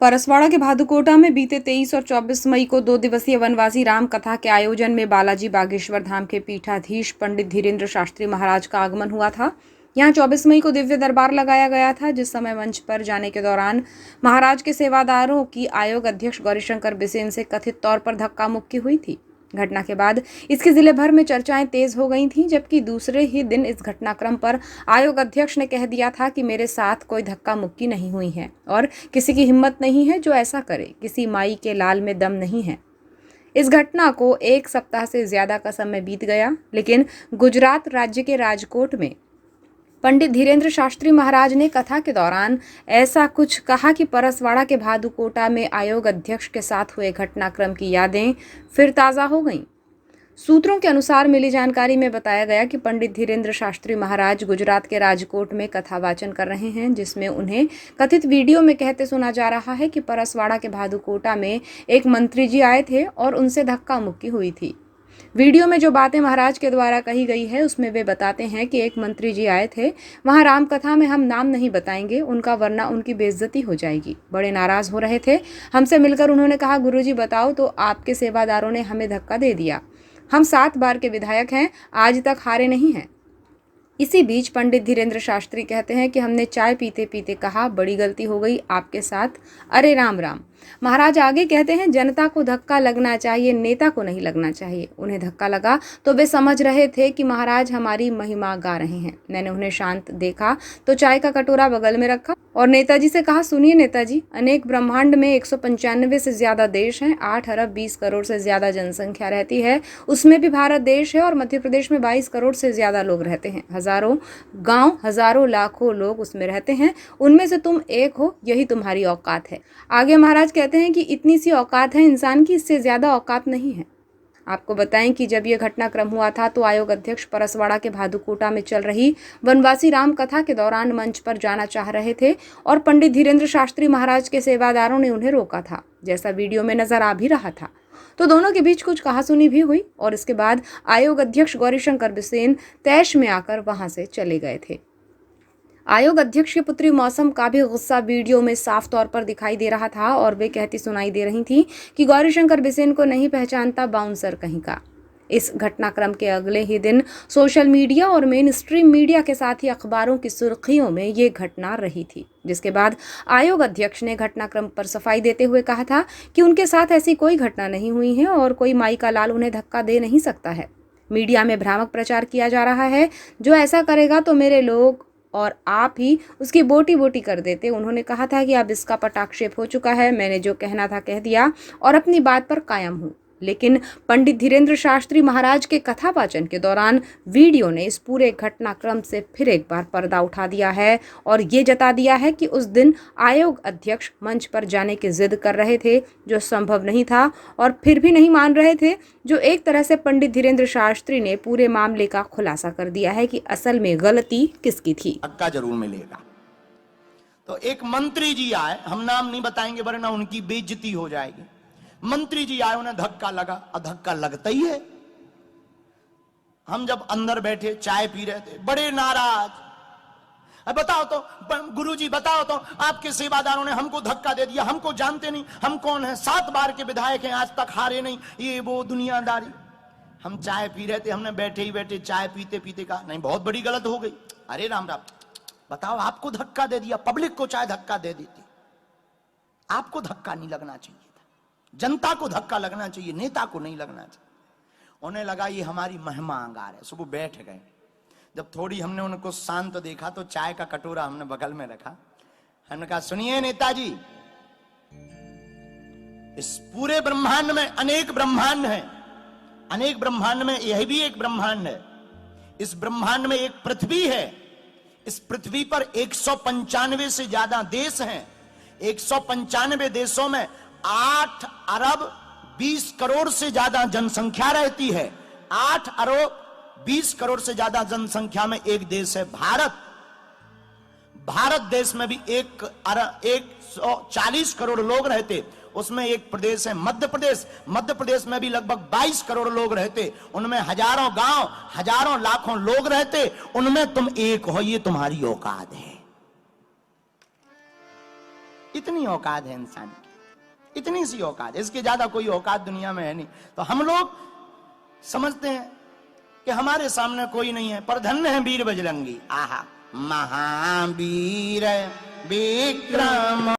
परसवाड़ा के भादुकोटा में बीते 23 और 24 मई को 2 दिवसीय वनवासी राम कथा के आयोजन में बालाजी बागेश्वर धाम के पीठाधीश पंडित धीरेन्द्र शास्त्री महाराज का आगमन हुआ था। यहां 24 मई को दिव्य दरबार लगाया गया था, जिस समय मंच पर जाने के दौरान महाराज के सेवादारों की आयोग अध्यक्ष गौरीशंकर बिसेन से कथित तौर पर धक्का मुक्की हुई थी। घटना के बाद इसकी जिले भर में चर्चाएं तेज हो गई थीं, जबकि दूसरे ही दिन इस घटनाक्रम पर आयोग अध्यक्ष ने कह दिया था कि मेरे साथ कोई धक्का मुक्की नहीं हुई है और किसी की हिम्मत नहीं है जो ऐसा करे, किसी माई के लाल में दम नहीं है। इस घटना को एक सप्ताह से ज्यादा का समय बीत गया, लेकिन गुजरात राज्य के राजकोट में पंडित धीरेन्द्र शास्त्री महाराज ने कथा के दौरान ऐसा कुछ कहा कि परसवाड़ा के भादुकोटा में आयोग अध्यक्ष के साथ हुए घटनाक्रम की यादें फिर ताज़ा हो गईं। सूत्रों के अनुसार मिली जानकारी में बताया गया कि पंडित धीरेन्द्र शास्त्री महाराज गुजरात के राजकोट में कथा वाचन कर रहे हैं, जिसमें उन्हें कथित वीडियो में कहते सुना जा रहा है कि परसवाड़ा के भादुकोटा में एक मंत्री जी आए थे और उनसे धक्का मुक्की हुई थी। वीडियो में जो बातें महाराज के द्वारा कही गई है उसमें वे बताते हैं कि एक मंत्री जी आए थे वहां राम कथा में, हम नाम नहीं बताएंगे उनका वरना उनकी बेइज्जती हो जाएगी। बड़े नाराज हो रहे थे। हमसे मिलकर उन्होंने कहा, गुरुजी बताओ तो आपके सेवादारों ने हमें धक्का दे दिया। हम 7 बार के विधायक हैं, आज तक हारे नहीं हैं। इसी बीच पंडित धीरेन्द्र शास्त्री कहते हैं कि हमने चाय पीते पीते कहा, बड़ी गलती हो गई आपके साथ, अरे राम राम। महाराज आगे कहते हैं, जनता को धक्का लगना चाहिए, नेता को नहीं लगना चाहिए। उन्हें धक्का लगा तो वे समझ रहे थे कि महाराज हमारी महिमा गा रहे हैं। मैंने उन्हें शांत देखा तो चाय का कटोरा बगल में रखा और नेताजी से कहा, सुनिए नेताजी, अनेक ब्रह्मांड में 195 से ज्यादा देश हैं, 8 अरब 20 करोड़ से ज्यादा जनसंख्या रहती है, उसमें भी भारत देश है और मध्य प्रदेश में 22 करोड़ से ज्यादा लोग रहते हैं। हजारों गांव, हजारों लाखों लोग उसमें रहते हैं, उनमें से तुम एक हो, यही तुम्हारी औकात है। आगे महाराज कहते हैं कि इतनी सी औकात है इंसान की, इससे ज्यादा औकात नहीं है। आपको बताएं कि जब यह घटनाक्रम हुआ था तो आयोग अध्यक्ष परसवाड़ा के भादुकोटा में चल रही वनवासी राम कथा के दौरान मंच पर जाना चाह रहे थे और पंडित धीरेन्द्र शास्त्री महाराज के सेवादारों ने उन्हें रोका था, जैसा वीडियो में नजर आ भी रहा था। तो दोनों के बीच कुछ कहासुनी भी हुई और इसके बाद आयोग अध्यक्ष गौरीशंकर बिसेन तैश में आकर वहां से चले गए थे। आयोग अध्यक्ष की पुत्री मौसम का भी गुस्सा वीडियो में साफ तौर पर दिखाई दे रहा था और वे कहती सुनाई दे रही थी कि गौरीशंकर बिसेन को नहीं पहचानता बाउंसर कहीं का। इस घटनाक्रम के अगले ही दिन सोशल मीडिया और मेन स्ट्रीम मीडिया के साथ ही अखबारों की सुर्खियों में ये घटना रही थी, जिसके बाद आयोग अध्यक्ष ने घटनाक्रम पर सफाई देते हुए कहा था कि उनके साथ ऐसी कोई घटना नहीं हुई है और कोई माई का लाल उन्हें धक्का दे नहीं सकता है। मीडिया में भ्रामक प्रचार किया जा रहा है, जो ऐसा करेगा तो मेरे लोग और आप ही उसकी बोटी बोटी कर देते। उन्होंने कहा था कि अब इसका पटाक्षेप हो चुका है, मैंने जो कहना था कह दिया और अपनी बात पर कायम हूँ। लेकिन पंडित धीरेन्द्र शास्त्री महाराज के कथा वाचन के दौरान वीडियो ने इस पूरे घटनाक्रम से फिर एक बार पर्दा उठा दिया है और ये जता दिया है कि उस दिन आयोग अध्यक्ष मंच पर जाने की जिद कर रहे थे, जो संभव नहीं था, और फिर भी नहीं मान रहे थे, जो एक तरह से पंडित धीरेन्द्र शास्त्री ने पूरे मामले का खुलासा कर दिया है कि असल में गलती किसकी थी। धक्का जरूर मिलेगा। तो एक मंत्री जी आए, हम नाम नहीं बताएंगे वरना उनकी बेइज्जती हो जाएगी। मंत्री जी आए, उन्हें धक्का लगा और धक्का लगता ही है। हम जब अंदर बैठे चाय पी रहे थे, बड़े नाराज, अब बताओ तो गुरुजी बताओ तो आपके सेवादारों ने हमको धक्का दे दिया, हमको जानते नहीं, हम कौन है, 7 बार के विधायक हैं, आज तक हारे नहीं, ये वो दुनियादारी। हम चाय पी रहे थे, हमने बैठे ही बैठे चाय पीते पीते कहा, नहीं बहुत बड़ी गलत हो गई। अरे राम राम, बताओ आपको धक्का दे दिया, पब्लिक को चाहे धक्का दे देती, आपको धक्का नहीं लगना चाहिए था, जनता को धक्का लगना चाहिए, नेता को नहीं लगना चाहिए। उन्हें लगा ये हमारी महिमा अंगार है, सुबह बैठ गए। जब थोड़ी हमने उनको शांत देखा तो चाय का कटोरा हमने बगल में रखा। हमने कहा, सुनिए नेताजी, इस पूरे ब्रह्मांड में अनेक ब्रह्मांड हैं, अनेक ब्रह्मांड में यह भी एक ब्रह्मांड है। इस ब्रह्मांड में एक पृथ्वी है, इस पृथ्वी पर 195 से ज्यादा देश हैं। 195 देशों में 8 अरब 20 करोड़ से ज्यादा जनसंख्या रहती है। 8 अरब 20 करोड़ से ज्यादा जनसंख्या में एक देश है भारत। भारत देश में भी 140 करोड़ लोग रहते, उसमें एक प्रदेश है मध्य प्रदेश। मध्य प्रदेश में भी लगभग 22 करोड़ लोग रहते, उनमें हजारों गांव, हजारों लाखों लोग रहते, उनमें तुम एक हो, ये तुम्हारी औकात है। इतनी औकात है इंसान की, इतनी सी औकात, इसके ज्यादा कोई औकात दुनिया में है नहीं। तो हम लोग समझते हैं कि हमारे सामने कोई नहीं है, पर धन्य है वीर बजरंगी। आहा, महावीर विक्रम